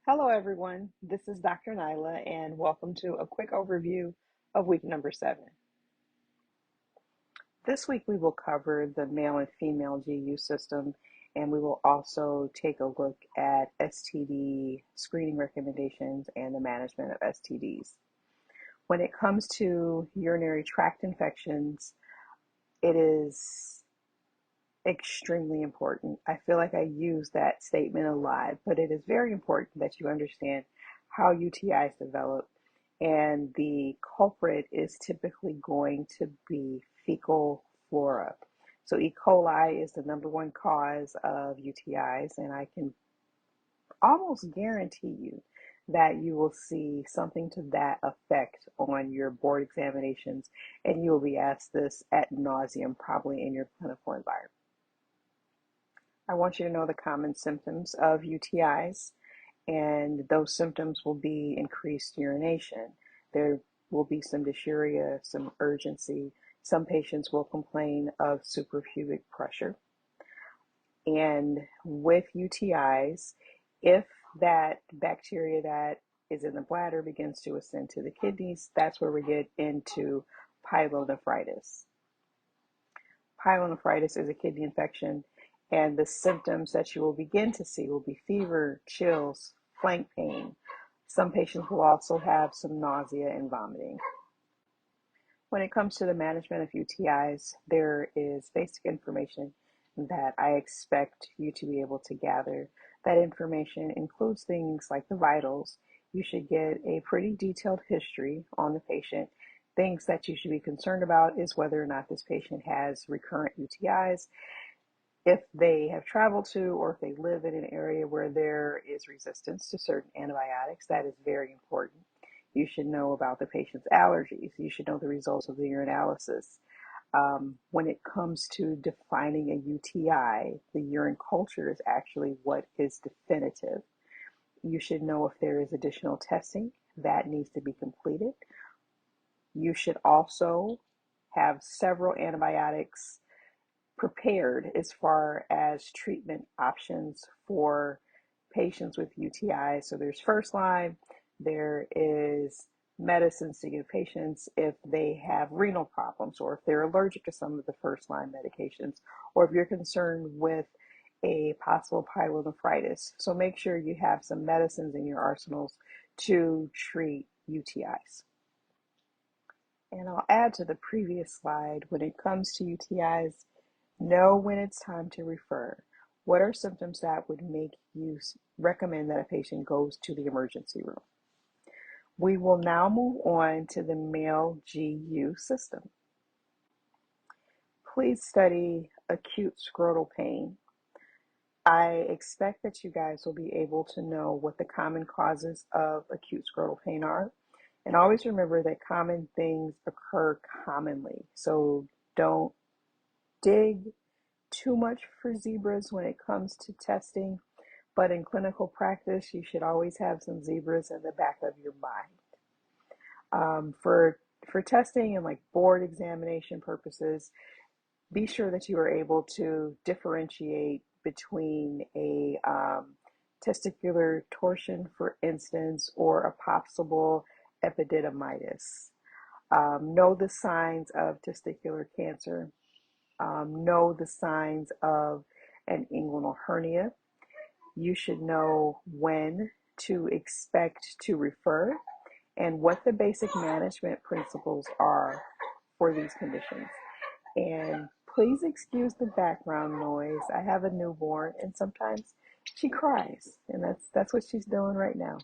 Hello, everyone. This is Dr. Nyla, and welcome to a quick overview of week number 7. This week, we will cover the male and female GU system, and we will also take a look at STD screening recommendations and the management of STDs. When it comes to urinary tract infections, it is extremely important. I feel like I use that statement a lot, but it is very important that you understand how UTIs develop, and the culprit is typically going to be fecal flora. So E. coli is the number one cause of UTIs, and I can almost guarantee you that you will see something to that effect on your board examinations, and you will be asked this ad nauseum, probably in your clinical environment. I want you to know the common symptoms of UTIs, and those symptoms will be increased urination. There will be some dysuria, some urgency. Some patients will complain of suprapubic pressure. And with UTIs, if that bacteria that is in the bladder begins to ascend to the kidneys, that's where we get into pyelonephritis. Pyelonephritis is a kidney infection, and the symptoms that you will begin to see will be fever, chills, flank pain. Some patients will also have some nausea and vomiting. When it comes to the management of UTIs, there is basic information that I expect you to be able to gather. That information includes things like the vitals. You should get a pretty detailed history on the patient. Things that you should be concerned about is whether or not this patient has recurrent UTIs, if they have traveled to or if they live in an area where there is resistance to certain antibiotics. That is very important. You should know about the patient's allergies. You should know the results of the urinalysis. When it comes to defining a UTI, the urine culture is actually what is definitive. You should know if there is additional testing that needs to be completed. You should also have several antibiotics prepared as far as treatment options for patients with UTI. So there's first line, there is medicines to give patients if they have renal problems, or if they're allergic to some of the first line medications, or if you're concerned with a possible pyelonephritis. So make sure you have some medicines in your arsenals to treat UTIs. And I'll add to the previous slide, when it comes to UTIs, know when it's time to refer. What are symptoms that would make you recommend that a patient goes to the emergency room? We will now move on to the male GU system. Please study acute scrotal pain. I expect that you guys will be able to know what the common causes of acute scrotal pain are. And always remember that common things occur commonly. So don't dig too much for zebras when it comes to testing, but in clinical practice, you should always have some zebras in the back of your mind. For testing and like board examination purposes, be sure that you are able to differentiate between a testicular torsion, for instance, or a possible epididymitis. Know the signs of testicular cancer. Know the signs of an inguinal hernia. You should know when to expect to refer and what the basic management principles are for these conditions. And please excuse the background noise. I have a newborn, and sometimes she cries, and that's what she's doing right now.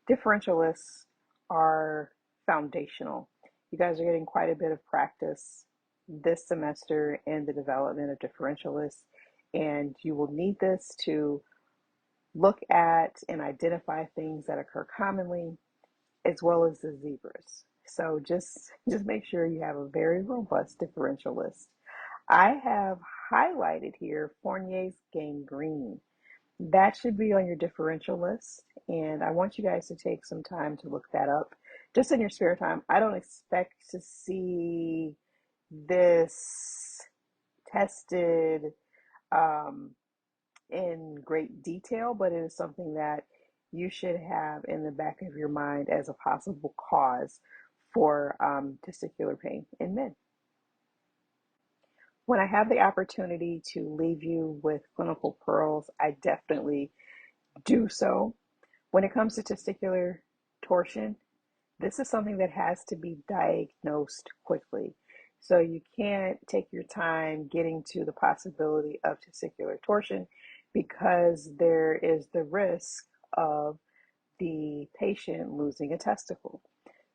Differential lists are foundational. You guys are getting quite a bit of practice this semester in the development of differential lists, and you will need this to look at and identify things that occur commonly, as well as the zebras. So just make sure you have a very robust differential list. I have highlighted here Fournier's gangrene. That should be on your differential list, and I want you guys to take some time to look that up just in your spare time. I don't expect to see this tested in great detail, but it is something that you should have in the back of your mind as a possible cause for testicular pain in men. When I have the opportunity to leave you with clinical pearls, I definitely do so. When it comes to testicular torsion, this is something that has to be diagnosed quickly. So you can't take your time getting to the possibility of testicular torsion because there is the risk of the patient losing a testicle.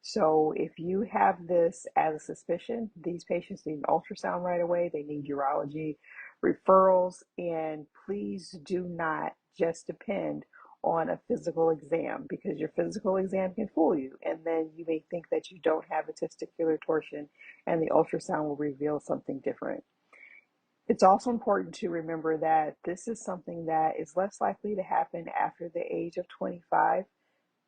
So if you have this as a suspicion, these patients need an ultrasound right away. They need urology referrals, and please do not just depend on a physical exam because your physical exam can fool you, and then you may think that you don't have a testicular torsion and the ultrasound will reveal something different. It's also important to remember that this is something that is less likely to happen after the age of 25,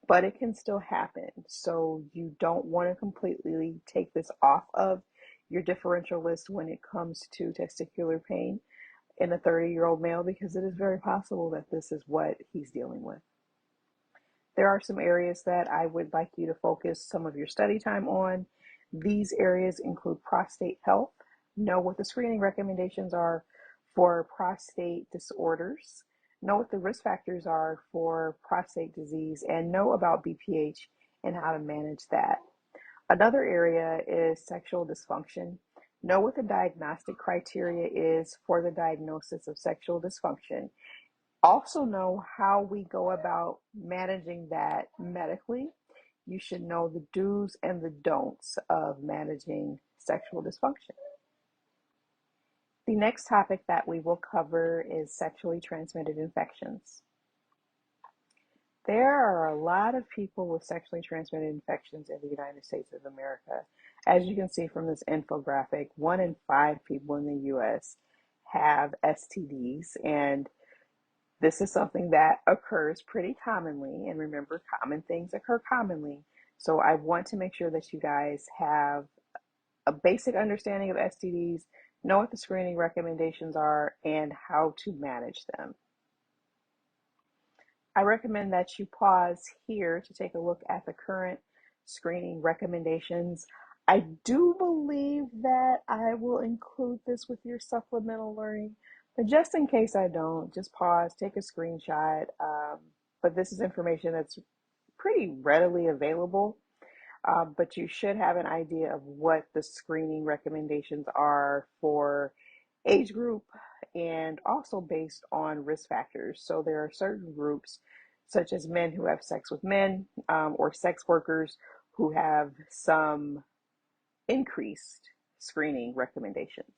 but it can still happen. So you don't want to completely take this off of your differential list when it comes to testicular pain in a 30-year-old male because it is very possible that this is what he's dealing with. There are some areas that I would like you to focus some of your study time on. These areas include prostate health. Know what the screening recommendations are for prostate disorders. Know what the risk factors are for prostate disease and know about BPH and how to manage that. Another area is sexual dysfunction. Know what the diagnostic criteria is for the diagnosis of sexual dysfunction. Also know how we go about managing that medically. You should know the do's and the don'ts of managing sexual dysfunction. The next topic that we will cover is sexually transmitted infections. There are a lot of people with sexually transmitted infections in the United States of America. As you can see from this infographic, 1 in 5 people in the US have STDs, and this is something that occurs pretty commonly, and remember, common things occur commonly. So I want to make sure that you guys have a basic understanding of STDs, know what the screening recommendations are, and how to manage them. I recommend that you pause here to take a look at the current screening recommendations. I do believe that I will include this with your supplemental learning, but just in case I don't, just pause, take a screenshot. But this is information that's pretty readily available, but you should have an idea of what the screening recommendations are for age group and also based on risk factors. So there are certain groups, such as men who have sex with men or sex workers, who have some increased screening recommendations.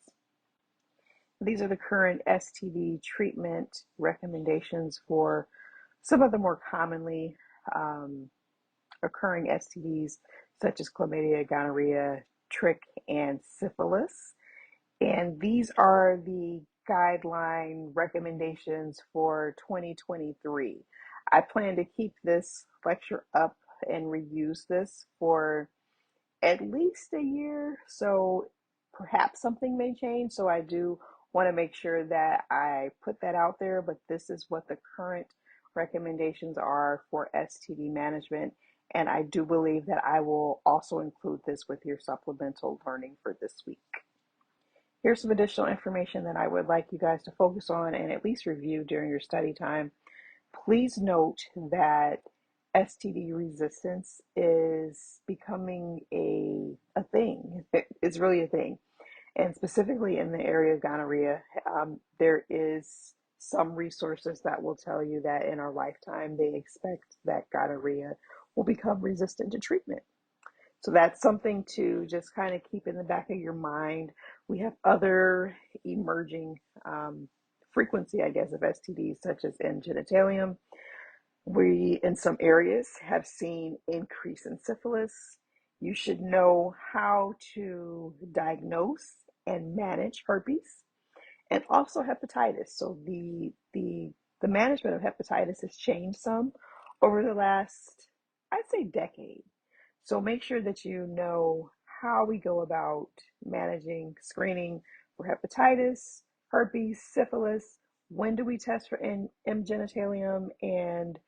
These are the current STD treatment recommendations for some of the more commonly occurring STDs, such as chlamydia, gonorrhea, trich, and syphilis. And these are the guideline recommendations for 2023. I plan to keep this lecture up and reuse this for at least a year, so perhaps something may change. So I do want to make sure that I put that out there, but this is what the current recommendations are for STD management. And I do believe that I will also include this with your supplemental learning for this week. Here's some additional information that I would like you guys to focus on and at least review during your study time. Please note that Std resistance is becoming a thing. It's really a thing. And specifically in the area of gonorrhea, there is some resources that will tell you that in our lifetime, they expect that gonorrhea will become resistant to treatment. So that's something to just kind of keep in the back of your mind. We have other emerging frequency, I guess, of STDs, such as in genitalium. We, in some areas, have seen increase in syphilis. You should know how to diagnose and manage herpes and also hepatitis. So the management of hepatitis has changed some over the last, I'd say, decade. So make sure that you know how we go about managing screening for hepatitis, herpes, syphilis, when do we test for M. genitalium, and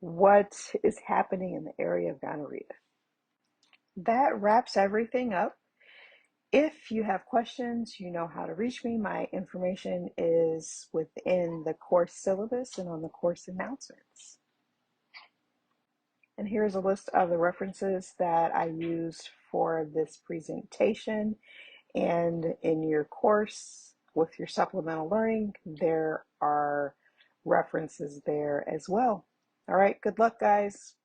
what is happening in the area of gonorrhea. That wraps everything up. If you have questions, you know how to reach me. My information is within the course syllabus and on the course announcements. And here's a list of the references that I used for this presentation. And in your course with your supplemental learning, there are references there as well. All right, good luck, guys.